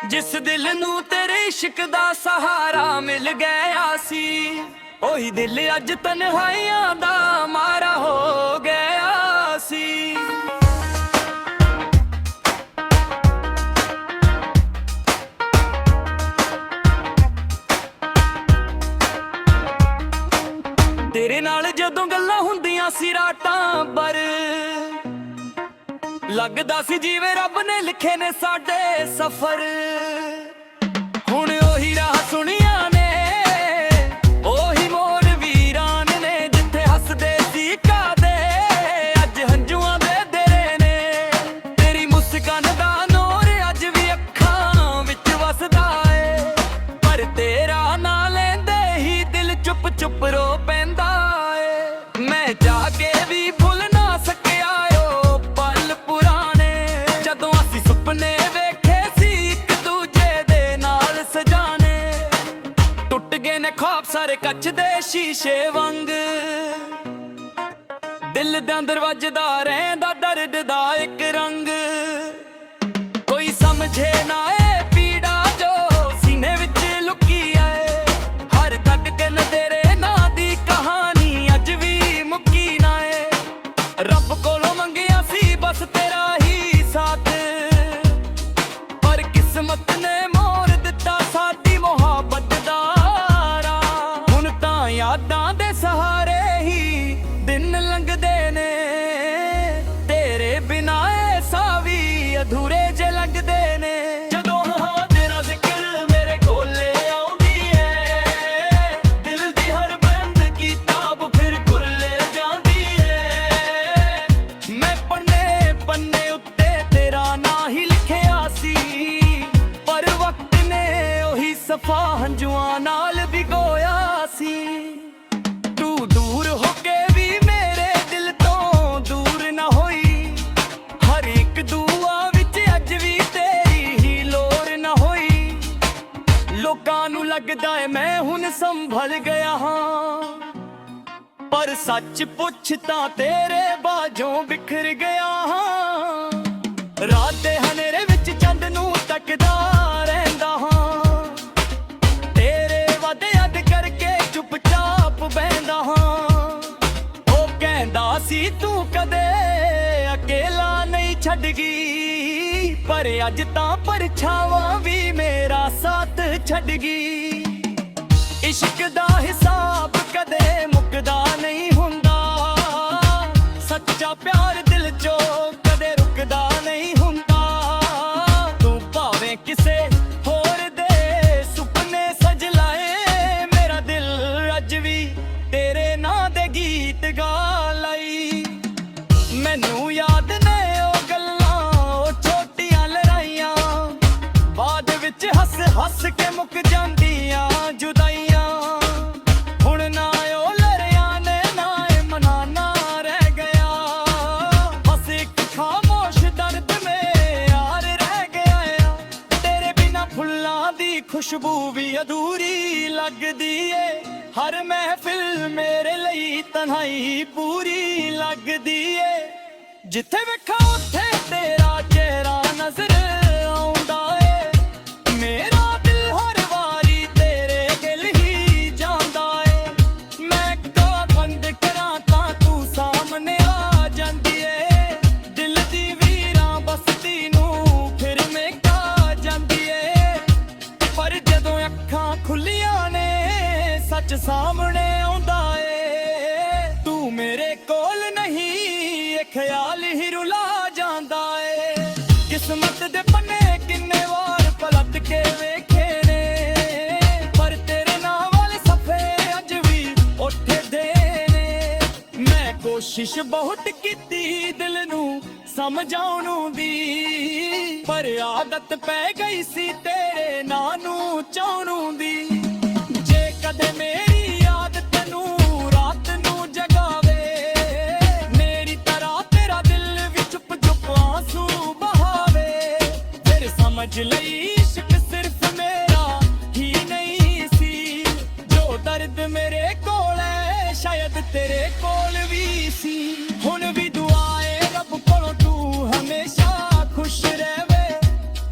जिस दिल नू तेरे इश्क दा सहारा मिल गया सी, ओही दिल अज तन्हाइयां दा मारा हो गया सी। तेरे नाल जदों गल्लां हुंदियां सी रातां भर, लगदा सी जिवें रब ने लिखे ने साडे सफर। हुण ओही राह सुनिया ने, ओही मोर वीरान ने, जिथे हसदे सी कादे अज हंजुआं दे देरे ने। तेरी मुस्कान दा नूर अज भी अखां विच वसदा ए, पर तेरा ना लैंदे ही दिल चुप चुप रो पैंदा ए। मैं जाके भी भुल ना सकिया ओ पल पुराने, जदों असीं सुपने वेखे सी इक दूजे दे नाल सजाने। टुट गए ने ख्वाब सारे कच दे शीशे वांग, दिल दे अंदर वजदा रहिंदा दर्द दा इक रंग। कोई समझे ना ए पीड़ा जो सीने विच लुकी आए, हर धड़कन तेरे नां दी कहानी अज भी मुक्की ना ए। रब कोलों मंगिया सी बस तेरा ही साथ, पर किस्मत ने मोड़ दिता साडी मुहब्बत दा राह। हुण तां यादां दे सहारे ही दिन लंघदे ने, तेरे बिना ए सावी अधूरे जे लगदे ने। जदों हाँ तेरा जिक्र मेरे कोले आउंदी है, दिल दी हर बंद किताब फिर खुले जांदी है। मैं पन्ने पन्ने उत्ते तेरा ना ही लिखिया सी, पर वक्त ने ओही सफा हंजुआं नाल भिगोया सी। तू दूर होके भी मेरे दिल तो दूर ना होई, हर एक दुआ विच अज भी तेरी ही लोर ना होई। लोकां नू लगदा है मैं हुण संभल गया हां, पर सच पुछ तां तेरे बाजों बिखर गया हां। रात दे हनेरे विच चंद नू तकदा रहिंदा हां, तेरे वादे याद करके चुपचाप बहिंदा हां। ओ कहंदा सी तू कदे अकेला नहीं छड्डगी, पर अज तां परछावां भी मेरा साथ छड्डगी। इश्क दा हिसाब कदे मुकदा नहीं हुंदा, सच्चा प्यार दिल चो कदे रुकदा नहीं हुंदा। तू भावें किसे होर दे सुपने सज लाए, मेरा दिल अज भी तेरे नां दे गीत गा लाई। मैनू याद ने ओ गल्लां ओ छोटियां लड़ाइयां, बाद विच हस हस के मुक जांदियां जुदाइयां। हुण ना ओ लड़िया ने ना ए मनाना रह गया, बस एक खामोश दर्द में यार रह गया आ। तेरे बिना फुल्लां दी खुशबू भी अधूरी लगदी ए, हर महफिल मेरे लई तन्हाई पूरी लगदी ए। जिथे वेखा उत्थे तेरा चेहरा नजर आउंदा ए, मेरा दिल हर वारी तेरे गिल ही जांदा ए। मैं अखां बंद करां तां तू सामने आ जांदी ए, दिल दी वीरां बसती नू फिर मेका जांदी ए। पर जदों अखां खुलियां ने सच सामने आउंदा ए, तू मेरे कोल नहीं ए ख्याल ही रुला जांदा ए। किस्मत दे पन्ने किन्ने वार पलट के वेखे ने, पर तेरे नां वाले सफे अज भी उठे दे ने। मैं कोशिश बहुत कीती दिल नू समझाउण दी, पर आदत पै गई सी तेरे नां नू चाहण दी। जे कदे मेरी याद तैनू रात नू जगावे, मेरी तरह तेरा दिल भी चुप चुप आंसू बहावे, फिर समझ लई इश्क सिर्फ मेरा ही नहीं सी। जो दर्द मेरे कोल है शायद तेरे कोल भी सी। हुण भी दुआए रब कोलों तू हमेशा खुश रहवे,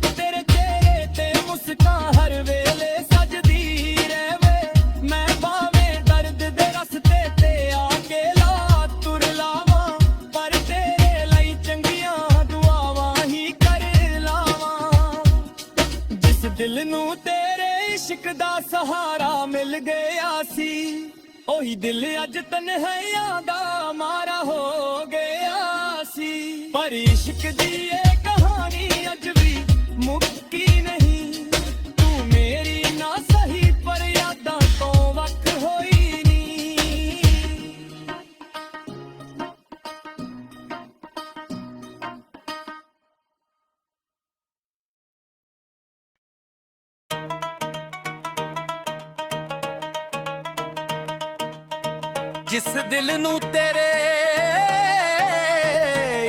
तेरे चेहरे ते ਇਸ਼ਕ ਦਾ ਸਹਾਰਾ ਮਿਲ ਗਿਆ ਸੀ, ਉਹੀ ਦਿਲ ਅੱਜ ਤਨਹਾਈਆਂ ਦਾ ਮਾਰਾ ਹੋ ਗਿਆ ਸੀ। ਪਰ ਇਸ਼ਕ ਦੀ ਇਹ ਕਹਾਣੀ ਅੱਜ ਵੀ ਮੁੱਕੀ ਨਹੀਂ, ਤੂੰ ਮੇਰੀ ਨਾ ਸਹੀ ਪਰ ਯਾਦਾਂ ਤੋਂ ਵੱਖ ਹੋਈ ਨਹੀਂ। ਜਿਸ ਦਿਲ ਨੂੰ ਤੇਰੇ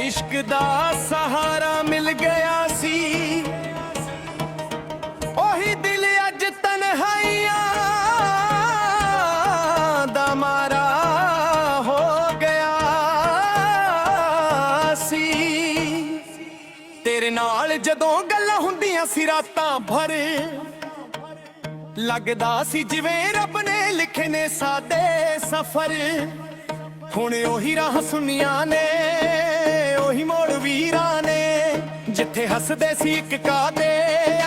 ਇਸ਼ਕ ਦਾ ਸਹਾਰਾ ਮਿਲ ਗਿਆ ਸੀ, ਉਹੀ ਦਿਲ ਅੱਜ ਤਨਹਾਈਆਂ ਦਾ ਮਾਰਾ ਹੋ ਗਿਆ ਸੀ। ਤੇਰੇ ਨਾਲ ਜਦੋਂ ਗੱਲਾਂ ਹੁੰਦੀਆਂ ਸੀ ਰਾਤਾਂ ਭਰ, ਲੱਗਦਾ ਸੀ ਜਿਵੇਂ ਰੱਬ ਨੇ ਲਿਖੇ ਨੇ ਸਾਡੇ ਸਫ਼ਰ। ਹੁਣ ਉਹੀ ਰਾਹ ਸੁਣੀਆਂ ਨੇ, ਉਹੀ ਮੋੜ ਵੀਰਾਂ ਨੇ, ਜਿੱਥੇ ਹੱਸਦੇ ਸੀ ਇੱਕ ਕਾਦੇ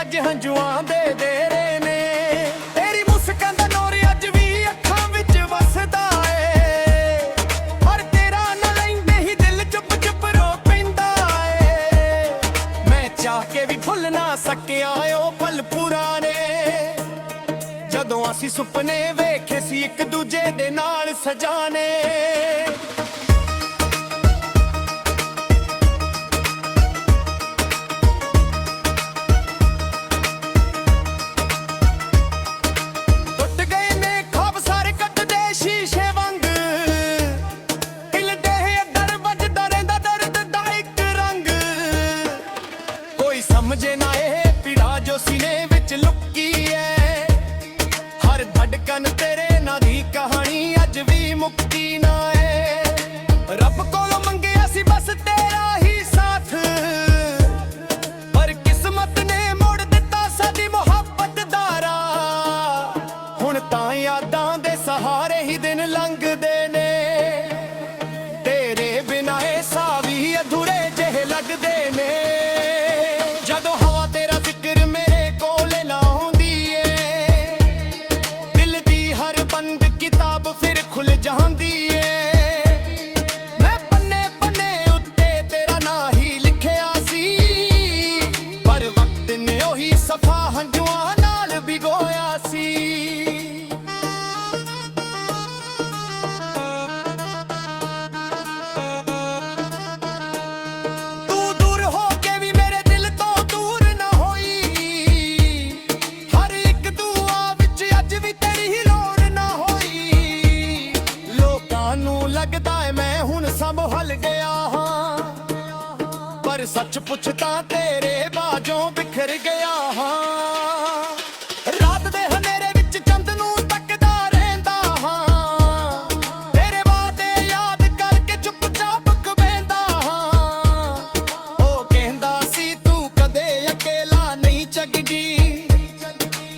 ਅੱਜ ਹੰਝੂਆਂ ਦੇ ਡੇਰੇ ਨੇ। ਤੇਰੀ ਮੁਸਕਾਨ ਦਾ ਨੂਰ ਅੱਜ ਵੀ ਅੱਖਾਂ ਵਿੱਚ ਵਸਦਾ ਏ, ਪਰ ਤੇਰਾ ਨਾ ਲੈਂਦੇ ਹੀ ਦਿਲ ਚੁੱਪ ਚੁੱਪ ਰੋ ਪੈਂਦਾ ਏ। ਮੈਂ ਚਾਹ ਕੇ ਵੀ ਭੁੱਲ ਨਾ ਸਕਿਆ ਉਹ ਪਲ ਪੁਰਾਣੇ, ਜਦੋਂ ਅਸੀਂ ਸੁਪਨੇ ਵੇਖੇ ਸੀ ਇੱਕ ਦੂਜੇ ਦੇ ਨਾਲ ਸਜਾਣੇ। ਟੁੱਟ ਗਏ ਨੇ ਖ਼ਵਾਬ ਸਾਰੇ ਕੱਟਦੇ ਸ਼ੀਸ਼ੇ ਵਾਂਗ, ਹਿਲਦੇ ਅੰਦਰ ਵੱਜਦਾ ਰਹਿੰਦਾ ਦਰਦ ਦਾ ਇੱਕ ਰੰਗ। ਕੋਈ ਸਮਝੇ ਨਾ ਇਹ ਪੀੜਾ ਜੋ ਸੀਨੇ ਵਿੱਚ ਲੁਕੀ ਐ, ਧੜਕਨ ਤੇਰੇ ਨਾਂ ਦੀ ਕਹਾਣੀ ਅੱਜ ਵੀ ਮੁੱਕਦੀ ਨਾ ਏ। ਰੱਬ ਕੋਲੋਂ ਮੰਗਿਆ ਸੀ ਬਸ ਤੇਰਾ ਹੀ ਸਾਥ, ਪਰ ਕਿਸਮਤ ਨੇ ਮੋੜ ਦਿੱਤਾ ਸਾਡੀ ਮੁਹੱਬਤ ਦਾ ਰਾਹ। ਹੁਣ ਤਾਂ ਯਾਦਾਂ ਦੇ ਸਹਾਰੇ ਹੀ ਦਿਨ ਲੰਘਦੇ ਨੇ, ਤੇਰੇ ਬਿਨਾਂ ਇਹ ਸਾਹ ਵੀ ਅਧੂਰੇ ਜਿਹੇ ਲੱਗਦੇ ਨੇ। ਜਦੋਂ ਹਵਾ ਤੇਰਾ ਜ਼ਿਕਰ ਮੇਰੇ ਕੋਲ ਨਾ ਕਿਤਾਬ ਫਿਰ ਖੁੱਲ ਜਾਂਦੀ ਏ। ਮੈਂ ਪੰਨੇ ਪੰਨੇ ਉੱਤੇ ਤੇਰਾ ਨਾਂ ਹੀ ਲਿਖਿਆ ਸੀ, ਪਰ ਵਕਤ ਨੇ ਉਹੀ ਸਫਾ ਹੰਝੂਆਂ ਨਾਲ ਭਿਗੋਇਆ ਸੀ। ਤੂੰ ਦੂਰ ਹੋ ਕੇ ਵੀ ਮੇਰੇ ਦਿਲ ਤੋਂ ਦੂਰ ਨਾ ਹੋਈ, ਹਰ ਇੱਕ ਦੁਆ ਵਿੱਚ ਅੱਜ ਵੀ ਤੇਰੀ ਹੀ ਨੂੰ ਲੱਗਦਾ ਏ ਮੈਂ ਹੁਣ ਸੰਭਲ ਗਿਆ ਹਾਂ, ਪਰ ਸੱਚ ਪੁੱਛ ਤਾਂ ਤੇਰੇ ਬਾਝੋਂ ਬਿਖਰ ਗਿਆ ਹਾਂ। ਰਾਤ ਦੇ ਹਨੇਰੇ ਵਿੱਚ ਚੰਦ ਨੂੰ ਤੱਕਦਾ ਰਹਿੰਦਾ ਹਾਂ, ਤੇਰੇ ਵਾਅਦੇ ਯਾਦ ਕਰਕੇ ਚੁੱਪਚਾਪ ਕਬੈਂਦਾ ਹਾਂ। ਉਹ ਕਹਿੰਦਾ ਸੀ ਤੂੰ ਕਦੇ ਅਕੇਲਾ ਨਹੀਂ ਚੱਗਦੀ,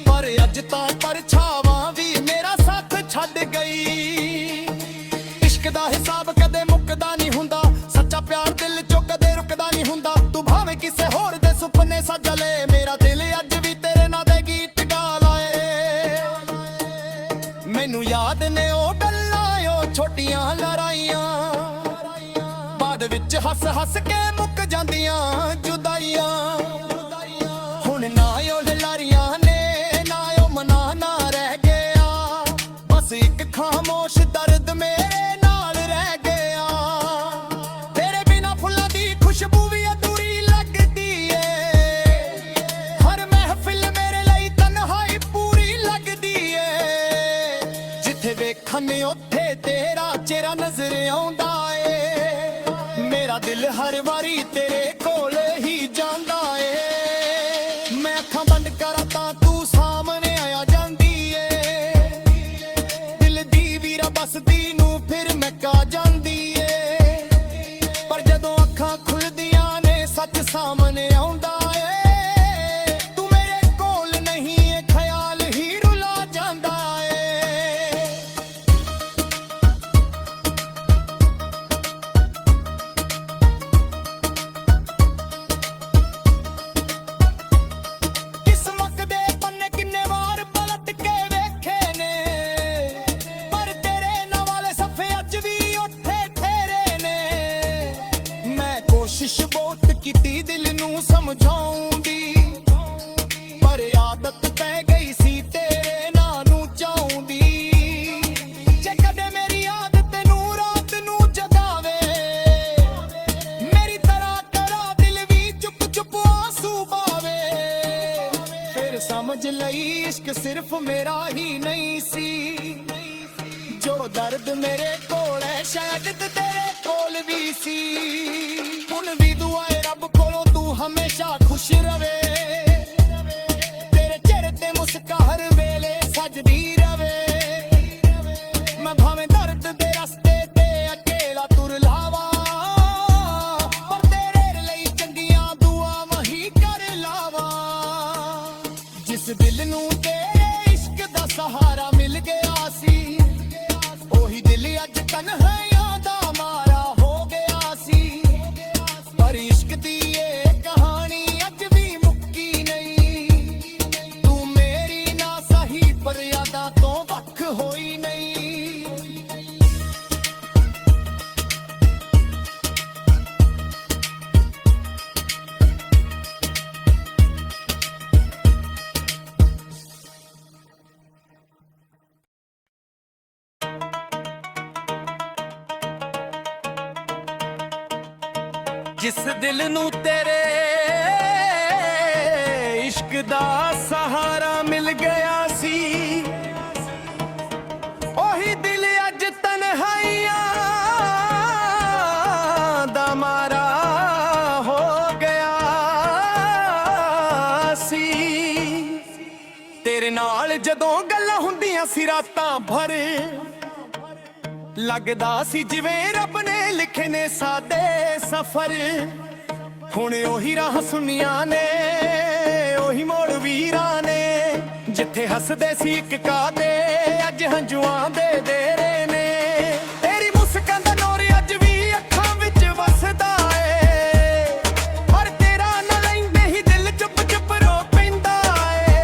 ਪਰ ਅੱਜ ਤਾਂ ਪਰਛਾਵਾਂ ਵੀ ਮੇਰਾ ਸਾਥ ਛੱਡ ਗਈ। ਇਸ਼ਕ ਦਾ ਹਿਸਾਬ ਕਦੇ ਮੁੱਕਦਾ ਨਹੀਂ ਹੁੰਦਾ, ਸੱਚਾ ਪਿਆਰ ਦਿਲ ਚੋਂ ਕਦੇ ਰੁਕਦਾ ਨਹੀਂ ਹੁੰਦਾ। ਤੂੰ ਭਾਵੇਂ ਕਿਸੇ ਹੋਰ ਦੇ ਸੁਪਨੇ ਸਜਾ ਲੈ, ਮੇਰਾ ਦਿਲ ਅੱਜ ਵੀ ਤੇਰੇ ਨਾਂ ਦੇ ਗੀਤ ਗਾ ਲਾਏ। ਮੈਨੂੰ ਯਾਦ ਨੇ ਉਹ ਗੱਲਾਂ, ਉਹ ਛੋਟੀਆਂ ਲੜਾਈਆਂ, ਬਾਅਦ ਵਿੱਚ ਹੱਸ ਹੱਸ ਕੇ ਮੁੱਕ ਜਾਂਦੀਆਂ ਜੁਦਾਈਆਂ। ਹੁਣ ਨਾ ਉਹ ਲਾਰੀਆਂ ਨੇ, ਨਾ ਉਹ ਮਨਾ ਨਾ ਰਹਿ ਗਿਆ, ਬਸ ਇੱਕ ਖਾਮੋਸ਼ ਦਰਦ ਮੇਰੇ ਖੰਨੇ ਉੱਥੇ ਤੇਰਾ ਚਿਹਰਾ ਨਜ਼ਰ ਆਉਂਦਾ ਏ। ਮੇਰਾ ਦਿਲ ਹਰ ਵਾਰੀ ਤੇਰੇ ਕੋਲ ਹੀ ਜਾਂਦਾ ਏ। ਮੈਂ ਅੱਖਾਂ ਬੰਦ ਕਰਾਂ ਤਾਂ ਤੂੰ ਸਾਹਮਣੇ ਆ ਜਾਂਦੀ ਏ, ਦਿਲ ਦੀ ਵੀਰਾ ਬਸਦੀ ਨੂੰ ਫਿਰ ਮੈਂ ਕਾ ਜਾਂਦੀ ਏ। ਪਰ ਜਦੋਂ ਅੱਖਾਂ ਖੁੱਲਦੀਆਂ ਨੇ ਸੱਚ ਸਾਹਮਣੇ ਆਉਂਦਾ ਏ, ਤੂੰ ਮੇਰੇ ਕੋਲ ਨਹੀਂ ਏ, ਖਿਆਲ ਹੀ ਰੁਲਾ ਜਾਂਦਾ ਏ। ਕਿਸਮਤ ਦੇ ਪੰਨੇ ਕਿੰਨੇ ਵਾਰ ਪਲਟ ਕੋਸ਼ਿਸ਼ ਬਹੁਤ ਕੀਤੀ ਦਿਲ ਨੂੰ ਸਮਝਾਉਣ ਦੀ, ਪਰ ਆਦਤ ਪੈ ਗਈ ਸੀ ਤੇਰੇ ਨਾਂ ਨੂੰ ਚਾਹੁਣ ਦੀ। ਜੇ ਕਦੇ ਮੇਰੀ ਆਦਤ ਨੂੰ ਰਾਤ ਨੂੰ ਜਗਾਵੇ, ਮੇਰੀ ਤਰ੍ਹਾਂ ਕਰਾ ਦਿਲ ਵੀ ਚੁੱਪ ਚੁੱਪ ਆਂਸੂ ਪਾਵੇ, ਫਿਰ ਸਮਝ ਲਈ ਇਸ਼ਕ ਸਿਰਫ ਮੇਰਾ ਹੀ ਨਹੀਂ ਸੀ। ਜੋ ਦਰਦ ਮੇਰੇ ਕੋਲ ਹੈ ਸ਼ਾਇਦ ਤੇਰੇ ਕੋਲ ਵੀ ਸੀ। ਹੁਣ ਵੀ ਦੁਆਏ ਰੱਬ ਕੋਲੋਂ ਤੂੰ ਹਮੇਸ਼ਾ ਖੁਸ਼ ਰਵੇ, ਤੇਰੇ ਚਿਹਰੇ ਤੇ ਮੁਸਕਾ ਹਰ ਵੇਲੇ ਸਜਦੀ ਰਵੇ। ਮੈਂ ਭਾਵੇਂ ਦਰਦ ਦੇ ਰਸਤੇ ਤੇ ਅਕੇਲਾ ਤੁਰ ਲਾਵਾਂ, ਪਰ ਤੇਰੇ ਲਈ ਚੰਗੀਆਂ ਦੁਆਵਾਂ ਹੀ ਕਰ ਲਾਵਾਂ। ਜਿਸ ਦਿਲ ਨੂੰ ਤੇਰੇ ਇਸ਼ਕ ਦਾ ਸਹਾਰਾ ਮਿਲ ਗਿਆ ਸੀ, ਉਹੀ ਦਿਲ ਅੱਜ ਤਨਹਾਈਆਂ ਦਾ ਮਾਰਾ ਹੋ ਗਿਆ ਸੀ। ਪਰ ਇਸ਼ਕ ਦੀ ਇਹ ਕਹਾਣੀ ਅੱਜ ਵੀ ਮੁੱਕੀ ਨਹੀਂ, ਤੂੰ ਮੇਰੀ ਨਾ ਸਹੀ ਪਰ ਯਾਦਾਂ ਤੋਂ ਵੱਖ ਹੋਈ ਨਹੀਂ। ਜਿਸ ਦਿਲ ਨੂੰ ਤੇਰੇ ਇਸ਼ਕ ਦਾ ਸਹਾਰਾ ਮਿਲ ਗਿਆ ਸੀ, ਉਹੀ ਦਿਲ ਅੱਜ ਤਨਹਾਈਆਂ ਦਾ ਮਾਰਾ ਹੋ ਗਿਆ ਸੀ। ਤੇਰੇ ਨਾਲ ਜਦੋਂ ਗੱਲਾਂ ਹੁੰਦੀਆਂ ਸੀ ਰਾਤਾਂ ਭਰ, ਲੱਗਦਾ ਸੀ ਜਿਵੇਂ ਰੱਬ ਨੇ ਲਿਖੇ ਨੇ ਸਾਡੇ ਸਫ਼ਰ। ਹੁਣ ਉਹੀ ਰਾਹ ਸੁਣੀਆਂ ਨੇ, ਉਹੀ ਮੋੜ ਵੀਰਾਂ ਨੇ, ਜਿੱਥੇ ਹੱਸਦੇ ਸੀ ਇੱਕ ਕਾਦੇ ਅੱਜ ਹੰਝੂਆਂ ਦੇ ਡੇਰੇ ਨੇ। ਤੇਰੀ ਮੁਸਕਾਨ ਦਾ ਨੂਰ ਅੱਜ ਵੀ ਅੱਖਾਂ ਵਿੱਚ ਵਸਦਾ ਏ, ਪਰ ਤੇਰਾ ਨਾ ਲੈਂਦੇ ਹੀ ਦਿਲ ਚੁੱਪ ਚੁੱਪ ਰੋ ਪੈਂਦਾ ਏ।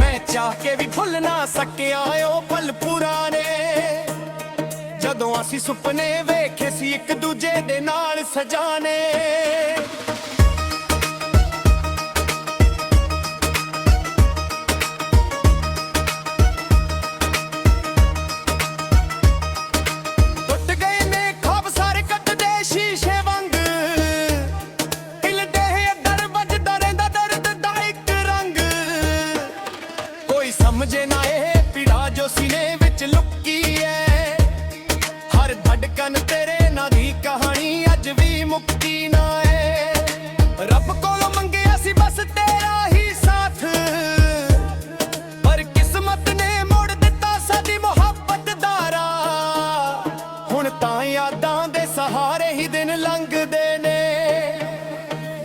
ਮੈਂ ਚਾਹ ਕੇ ਵੀ ਭੁੱਲ ਨਾ ਸਕਿਆ ਉਹ ਪਲ ਪੁਰਾਣੇ, ਜਦੋਂ ਅਸੀਂ ਸੁਪਨੇ ਵੇਖੇ ਸੀ ਇੱਕ ਦੂਜੇ ਦੇ ਨਾਲ ਸਜਾਣੇ। ਟੁੱਟ ਗਏ ਨੇ ਖ਼ਾਬ ਸਾਰੇ ਕੱਟਦੇ ਸ਼ੀਸ਼ੇ ਵਾਂਗ, ਹਿਲਦੇ ਅੰਦਰ ਵੱਜਦਾ ਰਹਿੰਦਾ ਦਰਦ ਦਾ ਇੱਕ ਰੰਗ। ਕੋਈ ਸਮਝੇ ਨਾ ਇਹ ਪੀੜਾ ਜੋ ਸੀਨੇ ਵਿੱਚ ਲੁਕੀ ਐ, ਧੜਕਨ ਤੇਰੇ ਨਾਂ ਦੀ ਕਹਾਣੀ ਅੱਜ ਵੀ ਮੁੱਕਦੀ ਨਾ ਏ। ਰੱਬ ਕੋਲੋਂ ਮੰਗਿਆ ਸੀ ਬਸ ਤੇਰਾ ਹੀ ਸਾਥ, ਪਰ ਕਿਸਮਤ ਨੇ ਮੋੜ ਦਿੱਤਾ ਸਾਡੀ ਮੁਹੱਬਤ ਦਾ ਰਾਹ। ਹੁਣ ਤਾਂ ਯਾਦਾਂ ਦੇ ਸਹਾਰੇ ਹੀ ਦਿਨ ਲੰਘਦੇ ਨੇ,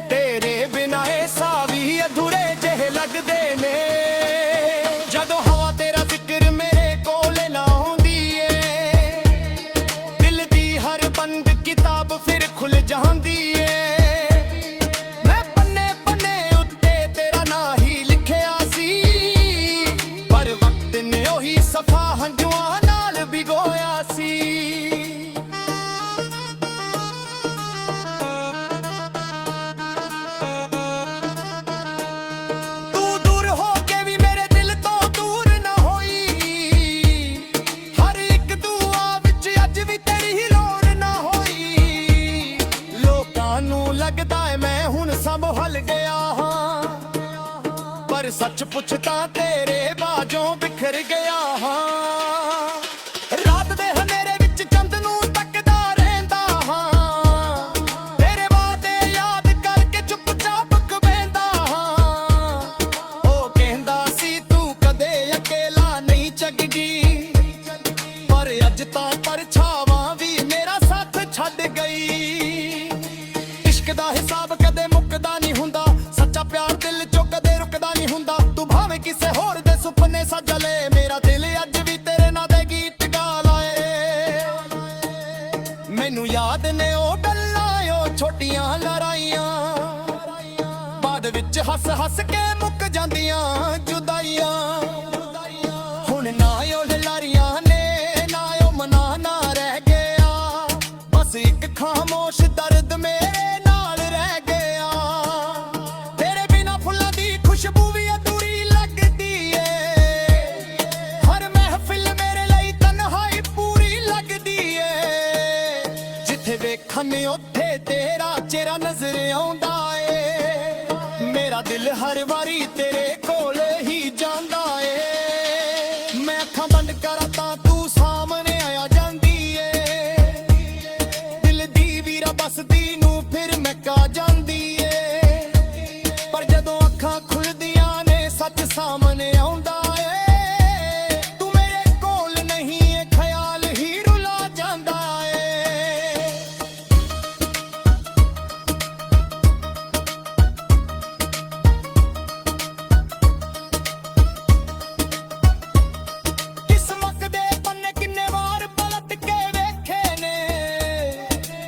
ਤੇਰੇ ਬਿਨਾਂ ਇਹ ਸਾਹ ਵੀ ਅਧੂਰੇ ਜਿਹੇ ਲੱਗਦੇ ਨੇ। ਜਦੋਂ ਹਵਾ ਤੇਰਾ ਜ਼ਿਕਰ ਮੇਰੇ ਕੋਲ ਨਾ ਬੰਦ ਕਿਤਾਬ ਫਿਰ ਖੁੱਲ ਜਾਂਦੀ ਏ। ਮੈਂ ਪੰਨੇ ਪੰਨੇ ਉੱਤੇ ਤੇਰਾ ਨਾਂ ਹੀ ਲਿਖਿਆ ਸੀ, ਪਰ ਵਕਤ ਨੇ ਉਹੀ ਸਫਾ ਹੰਝੂਆਂ ਨਾਲ ਭਿਗੋਇਆ ਸੀ। ਤੂੰ ਦੂਰ ਹੋ ਕੇ ਵੀ ਮੇਰੇ ਦਿਲ ਤੋਂ ਦੂਰ ਨਾ ਹੋਈ, ਹਰ ਇੱਕ ਦੁਆ ਵਿੱਚ ਅੱਜ ਵੀ ਤੇਰੀ ਹੀ ਨੂੰ ਲੱਗਦਾ ਏ ਮੈਂ ਹੁਣ ਸੰਭਲ ਗਿਆ ਹਾਂ, ਪਰ ਸੱਚ ਪੁੱਛ ਤਾਂ ਤੇਰੇ ਬਾਝੋਂ ਬਿਖਰ ਗਿਆ ਹਾਂ। ਰਾਤ ਦੇ ਹਨੇਰੇ ਵਿੱਚ ਚੰਦ ਨੂੰ ਤੱਕਦਾ ਰਹਿੰਦਾ ਹਾਂ, ਤੇਰੇ ਵਾਅਦੇ ਯਾਦ ਕਰਕੇ ਚੁੱਪਚਾਪ ਕਵੇਂਦਾ ਹਾਂ। ਉਹ ਕਹਿੰਦਾ ਸੀ ਤੂੰ ਕਦੇ ਅਕੇਲਾ ਨਹੀਂ ਚੱਗਦੀ, ਪਰ ਅੱਜ ਤਾਂ ਪਰਛਾਵਾਂ ਵੀ ਮੇਰਾ ਸਾਥ ਛੱਡ ਗਈ। ਦਾ ਹਿਸਾਬ ਕਦੇ ਮੁੱਕਦਾ ਨਹੀਂ ਹੁੰਦਾ, ਸੱਚਾ ਪਿਆਰ ਦਿਲ ਚੋਂ ਕਦੇ ਰੁਕਦਾ ਨਹੀਂ ਹੁੰਦਾ। ਤੂੰ ਭਾਵੇਂ ਕਿਸੇ ਹੋਰ ਦੇ ਸੁਪਨੇ ਸੱਜ ਲੈ, ਮੇਰਾ ਦਿਲ ਅੱਜ ਵੀ ਤੇਰੇ ਨਾਂ ਦੇ ਗੀਤ ਗਾ ਲਾਏ। ਮੈਨੂੰ ਯਾਦ ਨੇ ਉਹ ਗੱਲਾਂ, ਉਹ ਛੋਟੀਆਂ ਲੜਾਈਆਂ, ਬਾਅਦ ਵਿੱਚ ਹੱਸ ਹੱਸ ਕੇ ਮੁੱਕ ਜਾਂਦੀਆਂ ਜੁਦਾਈਆਂ। ਹੁਣ ਨਾ ਉਹ ਲਾਰੀਆਂ ਨੇ ਨਾ ਉਹ ਮਨਾ ਨਾ ਰਹਿ ਗਿਆ, ਬਸ ਇੱਕ ਖਾਮੋਸ਼ ਦਰਦ ਮੇਰੇ ਤੇਰਾ ਚਿਹਰਾ ਨਜ਼ਰ ਆਉਂਦਾ ਏ ਮੇਰਾ ਦਿਲ ਹਰ ਵਾਰੀ ਤੇਰੇ ਕੋਲ ਹੀ ਜਾਂਦਾ ਏ ਮੈਂ ਅੱਖਾਂ ਬੰਦ ਕਰਾਂ ਤਾਂ ਤੂੰ ਸਾਹਮਣੇ ਆ ਜਾਂਦੀ ਏ ਦਿਲ ਦੀ ਵੀਰਾ ਬਸਦੀ ਨੂੰ ਫਿਰ ਮੈਂ ਕਾ ਜਾਂਦੀ ਏ ਪਰ ਜਦੋਂ ਅੱਖਾਂ ਖੁੱਲਦੀਆਂ ਨੇ ਸੱਚ ਸਾਹਮਣੇ ਆਉਂਦਾ ਏ ਤੂੰ ਮੇਰੇ ਕੋਲ ਨਹੀਂ ਏ ਖਿਆਲ ਹੀ ਰੁਲਾ ਜਾਂਦਾ ਏ ਕਿਸਮਤ ਦੇ ਪੰਨੇ ਕਿੰਨੇ ਵਾਰ ਪਲਟ ਕੇ ਵੇਖੇ ਨੇ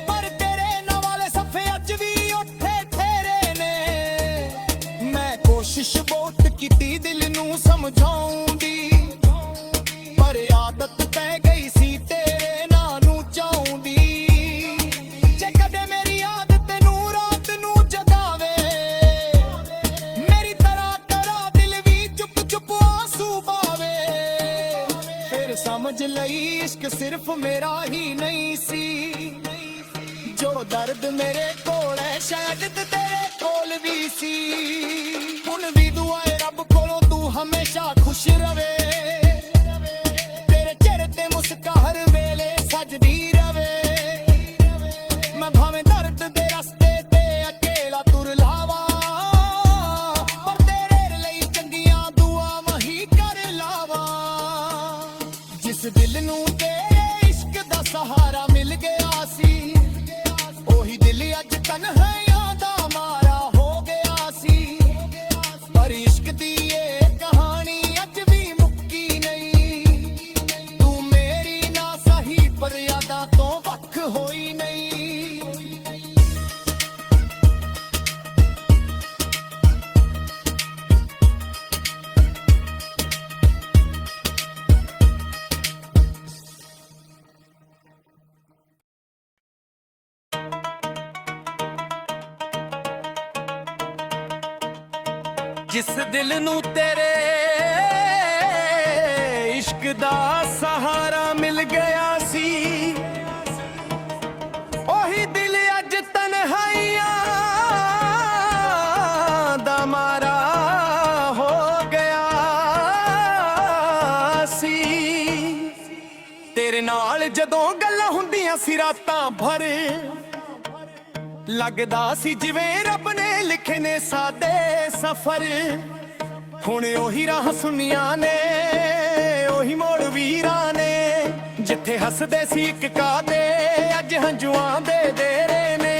ਪਰ ਤੇਰੇ ਨਾਂ ਵਾਲੇ ਸਫ਼ੇ ਅੱਜ ਵੀ ਉੱਥੇ ਠਹਿਰੇ ਨੇ ਮੈਂ ਕੋਸ਼ਿਸ਼ ਬਹੁਤ ਕੀਤੀ ਦਿਲ ਨੂੰ ਸਮਝਾਉਣ ਦੀ ਪਰ ਆਦਤ ਪੈ ਗਈ ਸੀ ਤੇਰੇ ਨਾਂ ਨੂੰ ਚਾਹੁਣ ਦੀ ਜੇ ਕਦੇ ਮੇਰੀ ਆਦਤ ਨੂੰ ਰਾਤ ਨੂੰ ਜਗਾਵੇ ਮੇਰੀ ਤਰ੍ਹਾਂ ਤੇਰਾ ਦਿਲ ਵੀ ਚੁੱਪ ਚੁੱਪ ਆਂਸੂ ਪਾਵੇ ਫਿਰ ਸਮਝ ਲਈ ਇਸ਼ਕ ਸਿਰਫ ਮੇਰਾ ਹੀ ਨਹੀਂ ਸੀ ਜੋ ਦਰਦ ਮੇਰੇ ਕੋਲ ਹੈ ਸ਼ਾਇਦ ਤੇਰੇ ਕੋਲ ਵੀ ਸੀ ਹੁਣ ਵੀ ਦੁਆ ਏ ਰੱਬ ਕੋਲੋਂ ਤੂੰ ਹਮੇਸ਼ਾ ਖੁਸ਼ ਰਵੇ ਤੇਰੇ ਚਿਹਰੇ ਤੇ ਮੁਸਕਾਨ ਹਰ ਵੇਲੇ ਸਜਦੀ ਰਵੇ ਮੈਂ ਭਾਵੇਂ ਦਰਦ ਦੇ ਰਸਤੇ ਤੇ ਅਕੇਲਾ ਤੁਰ ਲਾਵਾਂ ਪਰ ਤੇਰੇ ਲਈ ਚੰਗੀਆਂ ਦੁਆਵਾਂ ਹੀ ਕਰ ਲਾਵਾਂ ਜਿਸ ਦਿਲ ਨੂੰ ਤੇਰੇ ਇਸ਼ਕ ਦਾ ਸਹਾਰਾ ਮਿਲ ਗਿਆ ਸੀ ਉਹੀ ਦਿਲ ਅੱਜ ਤਨਹਾਈਆਂ ਦਾ ਮਾਰਾ ਹੋ ਗਿਆ ਸੀ ਪਰ ਇਸ਼ਕ ਦੀ ਇਹ ਕਹਾਣੀ ਅੱਜ ਵੀ ਮੁੱਕੀ ਨਹੀਂ ਤੂੰ ਮੇਰੀ ਨਾ ਸਹੀ ਪਰ ਯਾਦਾਂ ਤੋਂ ਵੱਖ ਹੋਈ ਨਹੀਂ ਜਿਸ ਦਿਲ ਨੂੰ ਤੇਰੇ ਇਸ਼ਕ ਦਾ ਸਹਾਰਾ ਮਿਲ ਗਿਆ ਸੀ ਉਹੀ ਦਿਲ ਅੱਜ ਤਨਹਾਈਆਂ ਦਾ ਮਾਰਾ ਹੋ ਗਿਆ ਸੀ ਤੇਰੇ ਨਾਲ ਜਦੋਂ ਗੱਲਾਂ ਹੁੰਦੀਆਂ ਸੀ ਰਾਤਾਂ ਭਰ ਲੱਗਦਾ ਸੀ ਜਿਵੇਂ ਰੱਬ ਨੇ ਲਿਖੇ ਨੇ ਸਾਡੇ ਸਫ਼ਰ ਹੁਣ ਉਹੀ ਰਾਹ ਸੁਨੀਆਂ ਨੇ ਉਹੀ ਮੋੜ ਵੀਰਾਂ ਨੇ ਜਿੱਥੇ ਹੱਸਦੇ ਸੀ ਇੱਕ ਕਾਦੇ ਅੱਜ ਹੰਝੂਆਂ ਦੇ ਡੇਰੇ ਨੇ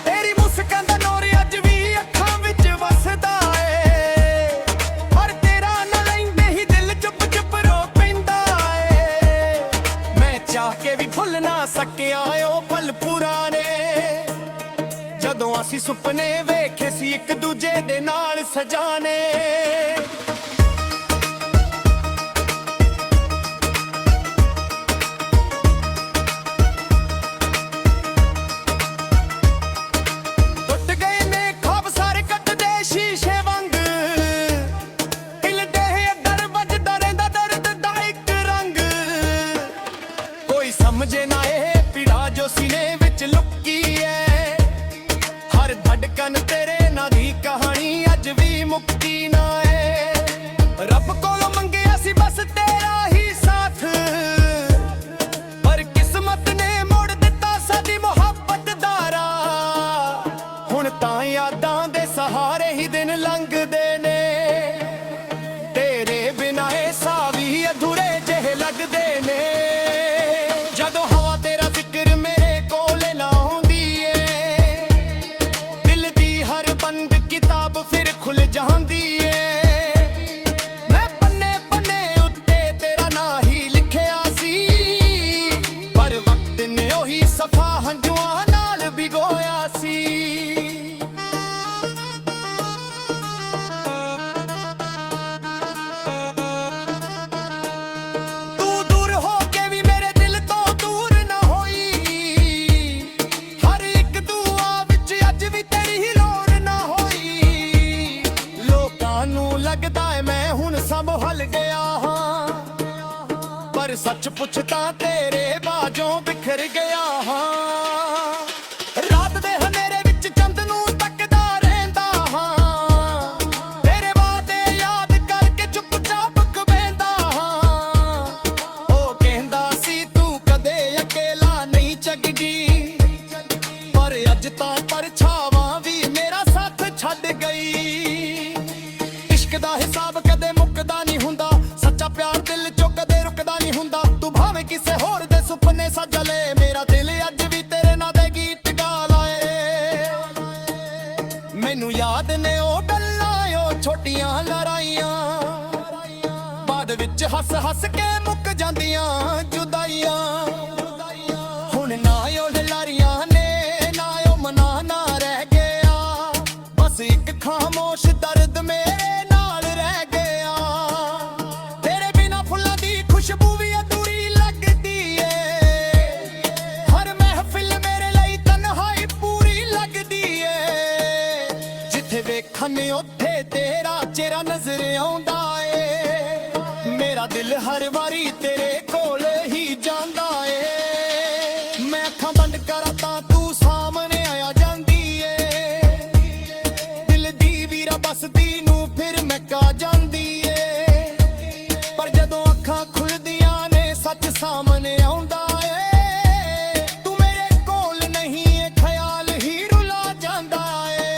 ਤੇਰੀ ਮੁਸਕਾਨ ਦਾ ਨੂਰ ਅੱਜ ਵੀ ਅੱਖਾਂ ਵਿੱਚ ਵਸਦਾ ਏ ਪਰ ਤੇਰਾ ਨਾਂ ਲੈਂਦੇ ਹੀ ਦਿਲ ਚੁੱਪ ਚੁੱਪ ਰੋ ਪੈਂਦਾ ਏ ਮੈਂ ਚਾਹ ਕੇ ਵੀ ਭੁੱਲ ਨਾ ਸਕਿਆ ਉਹ ਪਲ ਪੁਰਾਣੇ ਜਦੋਂ ਅਸੀਂ ਸੁਪਨੇ ਵੇਖੇ ਸੀ ਇੱਕ ਦੂਜੇ ਦੇ ਨਾਲ ਸਜਾਣੇ ਟੁੱਟ ਗਏ ਨੇ ਖਾਬ ਸਾਰੇ ਕੱਟਦੇ ਸ਼ੀਸ਼ੇ ਵਾਂਗ ਹਿਲਦੇ ਅੰਦਰ ਵੱਜਦਾ ਰਹਿੰਦਾ ਦਰਦ ਦਾ ਇੱਕ ਰੰਗ ਕੋਈ ਸਮਝੇ ਨਾ ਇਹ ਪੀੜਾ ਜੋ ਸੀਨੇ ਵਿੱਚ ਲੁਕੀ ਐ ਧੜਕਨ ਤੇਰੇ ਨਾਂ ਦੀ ਕਹਾਣੀ ਅੱਜ ਵੀ ਮੁੱਕਦੀ ਨਾ ਏ ਰੱਬ ਕੋਲੋਂ ਮੰਗਿਆ ਸੀ ਬਸ ਤੇਰਾ ਹੀ ਸਾਥ ਪਰ ਕਿਸਮਤ ਨੇ ਮੋੜ ਦਿੱਤਾ ਸਾਡੀ ਮੁਹੱਬਤ ਦਾ ਰਾਹ ਹੁਣ ਤਾਂ ਯਾਦਾਂ ਦੇ ਸਹਾਰੇ ਹੀ ਦਿਨ ਲੰਘਦੇ ਨੇ ਤੇਰੇ ਬਿਨਾਂ ਇਹ ਸਾਹ ਵੀ ਅਧੂਰੇ ਜਿਹੇ ਲੱਗਦੇ ਨੇ ਜਦੋਂ ਹਵਾ ਤੇਰਾ ਜ਼ਿਕਰ ਮੇਰੇ ਕੋਲ ਨਾ ਬੰਦ ਕਿਤਾਬ ਫਿਰ ਖੁੱਲ ਜਾਂਦੀ ਏ ਮੈਂ ਪੰਨੇ ਪੰਨੇ ਉੱਤੇ ਤੇਰਾ ਨਾਂ ਹੀ ਲਿਖਿਆ ਸੀ ਪਰ ਵਕਤ ਨੇ ਉਹੀ ਸਫਾ ਹੰਝੂਆਂ ਨਾਲ ਭਿਗੋਇਆ ਸੀ ਤੂੰ ਦੂਰ ਹੋ ਕੇ ਵੀ ਮੇਰੇ ਦਿਲ ਤੋਂ ਦੂਰ ਨਾ ਹੋਈ ਹਰ ਇੱਕ ਦੁਆ ਵਿੱਚ ਅੱਜ ਵੀ ਤੇਰੀ ਹੀ ਨੂੰ ਲੱਗਦਾ ਏ ਮੈਂ ਹੁਣ ਸੰਭਲ ਗਿਆ ਹਾਂ ਪਰ ਸੱਚ ਪੁੱਛ ਤਾਂ ਤੇਰੇ ਬਾਝੋਂ ਬਿਖਰ ਗਿਆ ਹਾਂ ਰਾਤ ਦੇ ਤਾਂ ਪਰਛਾਵਾਂ ਵੀ ਮੇਰਾ ਸਾਥ ਛੱਡ ਗਈ। ਇਸ਼ਕ ਦਾ ਹਿਸਾਬ ਕਦੇ ਮੁੱਕਦਾ ਨਹੀਂ ਹੁੰਦਾ, ਸੱਚਾ ਪਿਆਰ ਦਿਲ ਚੋਂ ਕਦੇ ਰੁਕਦਾ ਨਹੀਂ ਹੁੰਦਾ। ਤੂੰ ਭਾਵੇਂ ਕਿਸੇ ਹੋਰ ਦੇ ਸੁਪਨੇ ਸੱਜ ਲੈ, ਮੇਰਾ ਦਿਲ ਅੱਜ ਵੀ ਤੇਰੇ ਨਾਂ ਦੇ ਗੀਤ ਗਾ ਲਾਏ। ਮੈਨੂੰ ਯਾਦ ਨੇ ਉਹ ਗੱਲਾਂ, ਉਹ ਛੋਟੀਆਂ ਲੜਾਈਆਂ, ਬਾਅਦ ਵਿੱਚ ਹੱਸ ਹੱਸ ਕੇ ਮੁੱਕ ਜਾਂਦੀਆਂ ਜੁਦਾਈਆਂ। ਹੁਣ ਨਾ ਉਹ ਲਾਰੀਆਂ ਨੇ, ਨਾ ਉਹ ਮਨਾ ਨਾ ਰਹਿ ਗਿਆ, ਬਸ ਇੱਕ ਖਾਮੋਸ਼ ਦਰਦ ਮੇਰੇ ਨਾਲ ਰਹਿ ਗਿਆ। ਤੇਰੇ ਬਿਨਾ ਫੁੱਲਾਂ ਦੀ ਖੁਸ਼ਬੂ ਵੀ ਅਧੂਰੀ ਲੱਗਦੀ ਏ, ਹਰ ਮਹਿਫਿਲ ਮੇਰੇ ਲਈ ਤਨਹਾਈ ਪੂਰੀ ਲੱਗਦੀ ਏ। ਜਿੱਥੇ ਵੇਖਣ ਉੱਥੇ ਤੇਰਾ ਚਿਹਰਾ ਨਜ਼ਰ ਆਉਂਦਾ ਏ, ਮੇਰਾ ਦਿਲ ਹਰ ਵਾਰੀ ਤੇਰੇ ਕੋਲ ਹੀ ਜਾਂਦਾ ਏ। ਮੈਂ ਅੱਖਾਂ ਬੰਦ ਕਰਾਂ ਤਾਂ ਤੂੰ ਸਾਹਮਣੇ ਆ ਜਾਂਦੀ ਏ, ਦਿਲ ਦੀ ਵੀਰਾ ਬਸਦੀ ਨੂੰ ਫਿਰ ਮੈਂ ਕਾ ਜਾਂਦੀ ਏ। ਪਰ ਜਦੋਂ ਅੱਖਾਂ ਖੁੱਲਦੀਆਂ ਨੇ ਸੱਚ ਸਾਹਮਣੇ ਆਉਂਦਾ ਏ, ਤੂੰ ਮੇਰੇ ਕੋਲ ਨਹੀਂ ਏ, ਖਿਆਲ ਹੀ ਰੁਲਾ ਜਾਂਦਾ ਏ।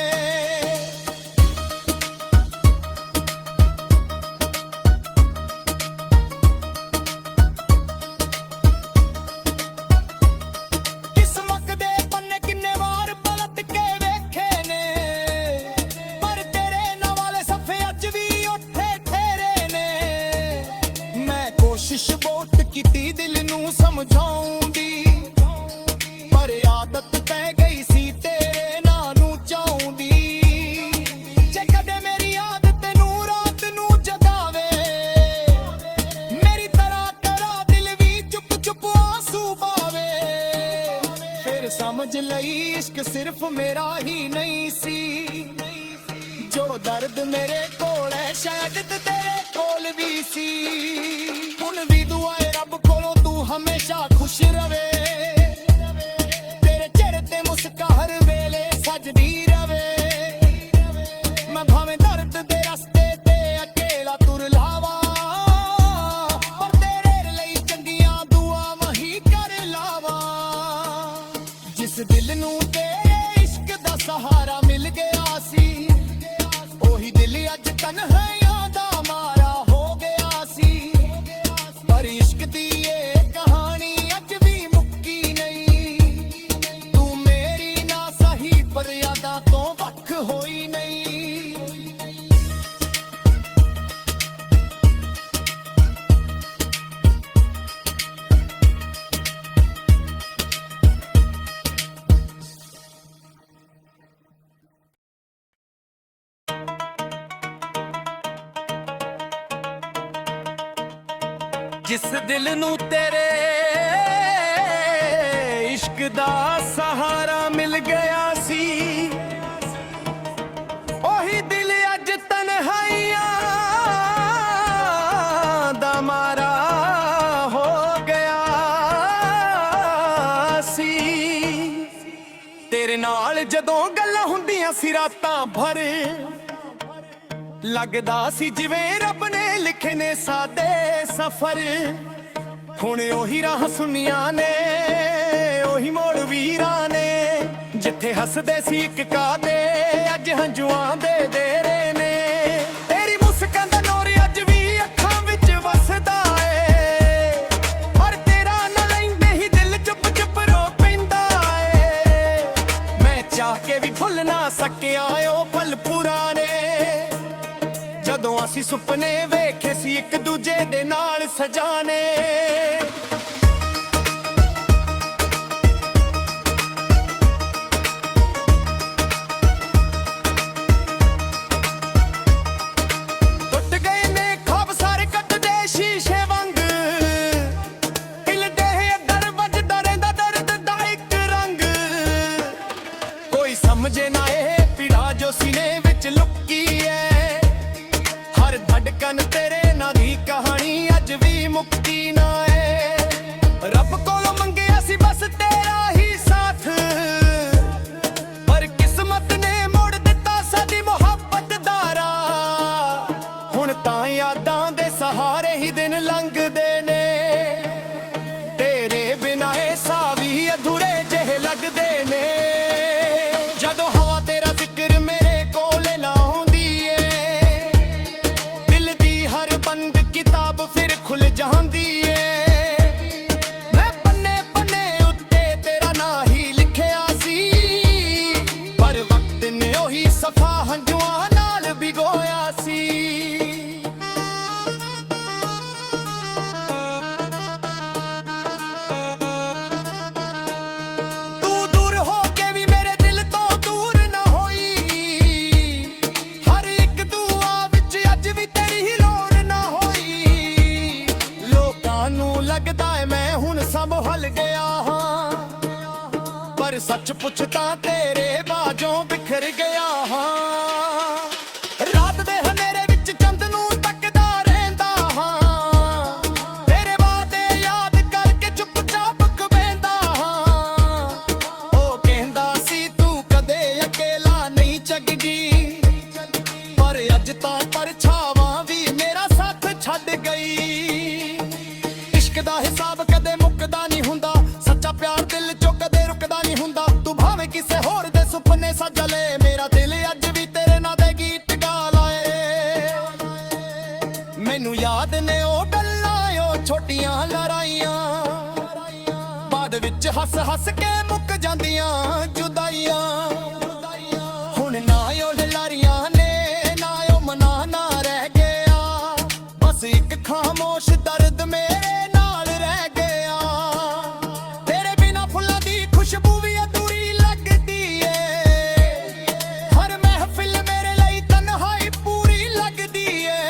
ਕਿਸਮਤ ਦੇ ਪੰਨੇ ਕਿੰਨੇ ਵਾਰ ਪਲਟ ਕੇ ਵੇਖੇ ਨੇ, ਪਰ ਤੇਰੇ ਨਾਂ ਵਾਲੇ ਸਫ਼ੇ ਅੱਜ ਵੀ ਉੱਥੇ ਠਹਿਰੇ ਨੇ। ਮੈਂ ਕੋਸ਼ਿਸ਼ ਬਹੁਤ ਕੀਤੀ ਦਿਲ ਨੂੰ ਸਮਝਾਉਣ ਦੀ, ਪਰ ਆਦਤ ਪੈ ਗਈ ਸੀ ਤੇਰੇ ਨਾਂ ਨੂੰ ਚਾਹੁਣ ਦੀ। ਜੇ ਕਦੇ ਮੇਰੀ ਆਦਤ ਨੂੰ ਰਾਤ ਨੂੰ ਜਗਾਵੇ, ਮੇਰੀ ਤਰ੍ਹਾਂ ਤੇਰਾ ਦਿਲ ਵੀ ਚੁੱਪ ਚੁੱਪ ਆਂਸੂ ਪਾਵੇ, ਫਿਰ ਸਮਝ ਲਈ ਇਸ਼ਕ ਸਿਰਫ ਮੇਰਾ ਹੀ ਨਹੀਂ ਸੀ। ਜੋ ਦਰਦ ਮੇਰੇ ਕੋਲ ਹੈ ਸ਼ਾਇਦ ਤੇਰੇ ਕੋਲ ਵੀ ਸੀ। ਹੁਣ ਵੀ ਦੁਆ ਏ ਰੱਬ ਕੋਲੋਂ ਤੂੰ ਹਮੇਸ਼ਾ ਖੁਸ਼ ਰਵੇ, ਤੇਰੇ ਚਿਹਰੇ ਤੇ ਮੁਸਕਾਨ ਹਰ ਵੇਲੇ ਸਜਦੀ ਰਵੇ। ਮੈਂ ਭਾਵੇਂ ਦਰਦ ਦੇ ਰਸਤੇ ਤੇ ਅਕੇਲਾ ਤੁਰ ਲਾਵਾਂ, ਪਰ ਤੇਰੇ ਲਈ ਚੰਗੀਆਂ ਦੁਆਵਾਂ ਹੀ ਕਰ ਲਾਵਾਂ। ਜਿਸ ਦਿਲ ਨੂੰ ਤੇਰੇ ਇਸ਼ਕ ਦਾ ਸਹਾਰਾ ਮਿਲ ਗਿਆ ਸੀ, ਉਹੀ ਦਿਲ ਅੱਜ ਤਨਹਾਈਆਂ ਦਾ ਮਾਰਾ ਹੋ ਗਿਆ ਸੀ। ਪਰ ਇਸ਼ਕ ਦੀ ਇਹ ਕਹਾਣੀ ਅੱਜ ਵੀ ਮੁੱਕੀ ਨਹੀਂ, ਤੂੰ ਮੇਰੀ ਨਾ ਸਹੀ ਪਰ ਯਾਦਾਂ ਤੋਂ ਵੱਖ ਹੋਈ ਨਹੀਂ। ਜਿਸ ਦਿਲ ਨੂੰ ਤੇਰੇ ਇਸ਼ਕ ਦਾ ਸਹਾਰਾ ਮਿਲ ਗਿਆ ਸੀ, ਉਹੀ ਦਿਲ ਅੱਜ ਤਨਹਾਈਆਂ ਦਾ ਮਾਰਾ ਹੋ ਗਿਆ ਸੀ। ਤੇਰੇ ਨਾਲ ਜਦੋਂ ਗੱਲਾਂ ਹੁੰਦੀਆਂ ਸੀ ਰਾਤਾਂ ਭਰ, ਲੱਗਦਾ ਸੀ ਜਿਵੇਂ ਰੱਬ ਨੇ ਲਿਖੇ ਨੇ ਸਾਡੇ ਸਫ਼ਰ। ਹੁਣ ਉਹੀ ਰਾਹ ਸੁਨੀਆਂ ਨੇ, ਉਹੀ ਮੋੜ ਵੀਰਾਂ ਨੇ, ਜਿੱਥੇ ਹੱਸਦੇ ਸੀ ਇੱਕ ਕਾਦੇ ਅੱਜ ਹੰਝੂਆਂ ਦੇ ਡੇਰੇ ਨੇ। ਤੇਰੀ ਮੁਸਕਾਨ ਦਾ ਨੂਰ ਅੱਜ ਵੀ ਅੱਖਾਂ ਵਿੱਚ ਵਸਦਾ ਏ, ਪਰ ਤੇਰਾ ਨਾ ਲੈਂਦੇ ਹੀ ਦਿਲ ਚੁੱਪ ਚੁੱਪ ਰੋ ਪੈਂਦਾ ਏ। ਮੈਂ ਚਾਹ ਕੇ ਵੀ ਭੁੱਲ ਨਾ ਸਕਿਆ ਉਹ ਪਲ ਪੁਰਾਣੇ, ਜਦੋਂ ਅਸੀਂ ਸੁਪਨੇ ਵੇਖੇ ਸੀ ਇੱਕ ਦੂਜੇ ਦੇ ਨਾਲ ਸਜਾਣੇ। ਟੁੱਟ ਗਏ ਨੇ ਖ਼ਵਾਬ ਸਾਰੇ ਕੱਟਦੇ ਸ਼ੀਸ਼ੇ ਵਾਂਗ, ਹਿਲਦੇ ਅੰਦਰ ਵੱਜਦਾ ਰਹਿੰਦਾ ਦਰਦ ਦਾ ਇੱਕ ਰੰਗ। ਕੋਈ ਸਮਝੇ ਨਾ ਇਹ ਪੀੜਾ ਜੋ ਸੀਨੇ ਵਿੱਚ ਲੁਕੀ ਏ, ਧੜਕਨ ਤੇਰੇ ਨਾਂ ਦੀ ਕਹਾਣੀ ਅੱਜ ਵੀ ਮੁੱਕਦੀ ਨਾ ਏ। ਰੱਬ ਕੋਲੋਂ ਮੰਗਿਆ ਸੀ ਬਸ ਤੇਰਾ ਹੀ ਸਾਥ, ਪਰ ਕਿਸਮਤ ਨੇ ਮੋੜ ਦਿੱਤਾ ਸਾਡੀ ਮੁਹੱਬਤ ਦਾ ਰਾਹ। ਹੁਣ ਤਾਂ ਯਾਦਾਂ ਦੇ ਸਹਾਰੇ ਹੀ ਦਿਨ ਲੰਘਦੇ ਨੇ, ਤੇਰੇ ਬਿਨਾਂ ਇਹ ਸਾਹ ਵੀ ਅਧੂਰੇ ਜਿਹੇ ਲੱਗਦੇ ਨੇ। ਸਫਾ ਹੰਝੂਆਂ ਨਾਲ ਭਿਗੋਇਆ ਸੀ। ਤੂੰ ਦੂਰ ਹੋ ਕੇ ਵੀ ਮੇਰੇ ਦਿਲ ਤੋਂ ਦੂਰ ਨਾ ਹੋਈ। ਹਰ ਇੱਕ ਦੁਆ ਵਿੱਚ ਅੱਜ ਵੀ ਤੇਰੀ ਹੀ ਲੋੜ ਨਾ ਹੋਈ। ਲੋਕਾਂ ਨੂੰ ਲੱਗਦਾ ਏ ਮੈਂ ਹੁਣ ਸੰਭਲ ਗਿਆ ਹਾਂ, ਪਰ ਸੱਚ ਪੁੱਛਦਾ ਤੇਰੇ ਬਾਝੋਂ ਬਿਖਰ ਗਿਆ ਹਾਂ। ਰਾਤ ਦੇ ਹਨੇਰੇ ਵਿੱਚ ਚੰਦ ਨੂੰ ਤੱਕਦਾ ਰਹਿੰਦਾ ਹਾਂ, ਤੇਰੇ ਵਾਅਦੇ ਯਾਦ ਕਰਕੇ ਚੁੱਪਚਾਪ ਕਵੇਂਦਾ ਹਾਂ। ਉਹ ਕਹਿੰਦਾ ਸੀ ਤੂੰ ਕਦੇ ਅਕੇਲਾ ਨਹੀਂ ਚੱਕਦੀ, ਪਰ ਅੱਜ ਤਾਂ ਪਰਛਾਵਾਂ ਵੀ ਮੇਰਾ ਸਾਥ ਛੱਡ ਗਈ। ਇਸ਼ਕ ਦਾ ਹਿਸਾਬ ਕਦੇ ਮੁੱਕਦਾ ਨਹੀਂ ਹੁੰਦਾ, ਸੱਚਾ ਪਿਆਰ ਦਿਲ ਚੋਂ ਕਦੇ ਰੁਕਦਾ ਨਹੀਂ ਹੁੰਦਾ। ਤੂੰ ਭਾਵੇਂ ਕਿਸੇ ਹੋਰ ਦੇ ਸੁਪਨੇ ਸੱਜ ਲੈ, ਮੇਰਾ ਦਿਲ ਅੱਜ ਵੀ ਤੇਰੇ ਨਾਂ ਦੇ ਗੀਤ ਗਾ ਲਾਏ। ਮੈਨੂੰ ਯਾਦ ਨੇ ਉਹ ਗੱਲਾਂ, ਉਹ ਛੋਟੀਆਂ ਲੜਾਈਆਂ, ਬਾਅਦ ਵਿੱਚ ਹੱਸ ਹੱਸ ਕੇ ਮੁੱਕ ਜਾਂਦੀਆਂ ਜੁਦਾਈਆਂ। ਹੁਣ ਨਾ ਉਹ ਲਾਰੀਆਂ ਨੇ, ਨਾ ਉਹ ਮਨਾ ਨਾ ਰਹਿ ਗਿਆ, ਬਸ ਇੱਕ ਖਾਮੋਸ਼ ਦਰਦ ਮੇਰੇ ਨਾਲ ਰਹਿ ਗਿਆ। ਤੇਰੇ ਬਿਨਾ ਫੁੱਲਾਂ ਦੀ ਖੁਸ਼ਬੂ ਵੀ ਅਧੂਰੀ ਲੱਗਦੀ ਏ, ਹਰ ਮਹਿਫਿਲ ਮੇਰੇ ਲਈ ਤਨਹਾਈ ਪੂਰੀ ਲੱਗਦੀ ਏ।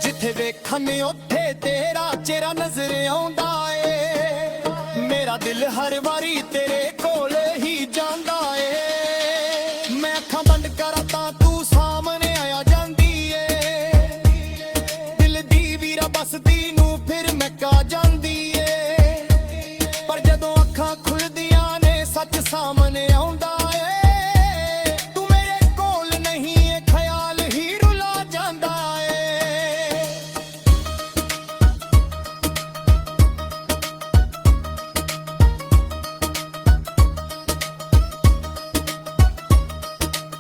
ਜਿੱਥੇ ਵੇਖਣ ਉੱਥੇ ਤੇਰਾ ਚਿਹਰਾ ਨਜ਼ਰ ਆਉਂਦਾ ਏ, ਮੇਰਾ ਦਿਲ ਹਰ ਵਾਰੀ ਤੇਰੇ ਕੋਲ ਹੀ ਜਾਂਦਾ ਏ। ਮੈਂ ਅੱਖਾਂ ਬੰਦ ਕਰਾਂ ਤਾਂ ਤੂੰ ਸਾਹਮਣੇ ਆ ਜਾਂਦੀ ਏ, ਦਿਲ ਦੀ ਵੀਰਾ ਬਸਦੀ ਨੂੰ ਫਿਰ ਮੈਂ ਕਾ ਜਾਂਦੀ ਏ। ਪਰ ਜਦੋਂ ਅੱਖਾਂ ਖੁੱਲਦੀਆਂ ਨੇ ਸੱਚ ਸਾਹਮਣੇ ਆਉਂਦਾ ਏ, ਤੂੰ ਮੇਰੇ ਕੋਲ ਨਹੀਂ ਏ, ਖਿਆਲ ਹੀ ਰੁਲਾ ਜਾਂਦਾ ਏ।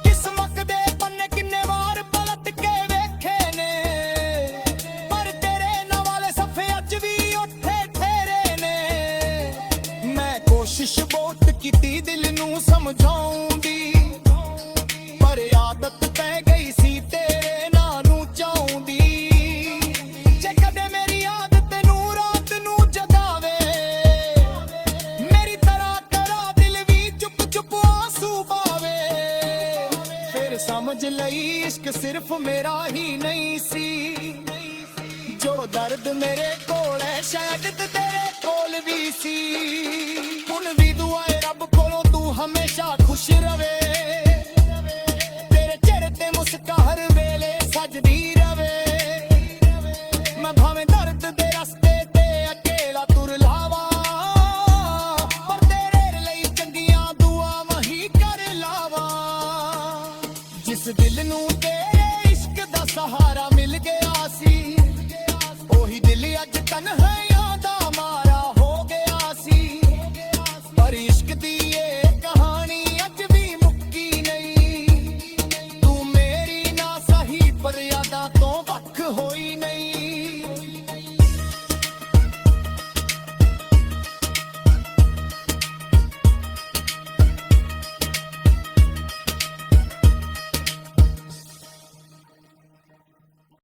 ਕਿਸਮਤ ਦੇ ਪੰਨੇ ਕਿੰਨੇ ਵਾਰ ਪਲਟ ਕੇ ਵੇਖੇ ਨੇ, ਪਰ ਤੇਰੇ ਨਾਂ ਵਾਲੇ ਸਫ਼ੇ ਅੱਜ ਵੀ ਉੱਥੇ ਠਹਿਰੇ ਨੇ। ਮੈਂ ਕੋਸ਼ਿਸ਼ ਬਹੁਤ ਕੀਤੀ ਦਿਲ ਨੂੰ ਸਮਝਾਉਣ ਦੀ, ਪਰ ਆਦਤ ਪੈ ਗਈ ਸੀ ਤੇਰੇ ਨਾਂ ਨੂੰ ਚਾਹੁਣ ਦੀ। ਜੇ ਕਦੇ ਮੇਰੀ ਆਦਤ ਨੂੰ ਰਾਤ ਨੂੰ ਜਗਾਵੇ, ਮੇਰੀ ਤਰ੍ਹਾਂ ਤੇਰਾ ਦਿਲ ਵੀ ਚੁੱਪ ਚੁੱਪ ਆਂਸੂ ਪਾਵੇ, ਫਿਰ ਸਮਝ ਲਈ ਇਸ਼ਕ ਸਿਰਫ ਮੇਰਾ ਹੀ ਨਹੀਂ ਸੀ। ਜੋ ਦਰਦ ਮੇਰੇ ਕੋਲ ਹੈ ਸ਼ਾਇਦ ਤੇਰੇ ਕੋਲ ਵੀ ਸੀ। ਹੁਣ ਵੀ ਦੁਆ ਏ ਰੱਬ ਕੋਲੋਂ ਤੂੰ ਹਮੇਸ਼ਾ ਖੁਸ਼ ਰਵੇ, ਤੇਰੇ ਚਿਹਰੇ ਤੇ ਮੁਸਕਾਨ ਹਰ ਵੇਲੇ ਸਜਦੀ ਰਵੇ। ਮੈਂ ਭਾਵੇਂ ਦਰਦ ਦੇ ਰਸਤੇ ਤੇ ਅਕੇਲਾ ਤੁਰ ਲਾਵਾਂ, ਪਰ ਤੇਰੇ ਲਈ ਚੰਗੀਆਂ ਦੁਆਵਾਂ ਹੀ ਕਰ ਲਾਵਾਂ। ਜਿਸ ਦਿਲ ਨੂੰ ਤੇਰੇ ਇਸ਼ਕ ਦਾ ਸਹਾਰਾ ਮਿਲ ਗਿਆ ਸੀ, ਉਹੀ ਦਿਲ ਅੱਜ ਤਨਹਾਈ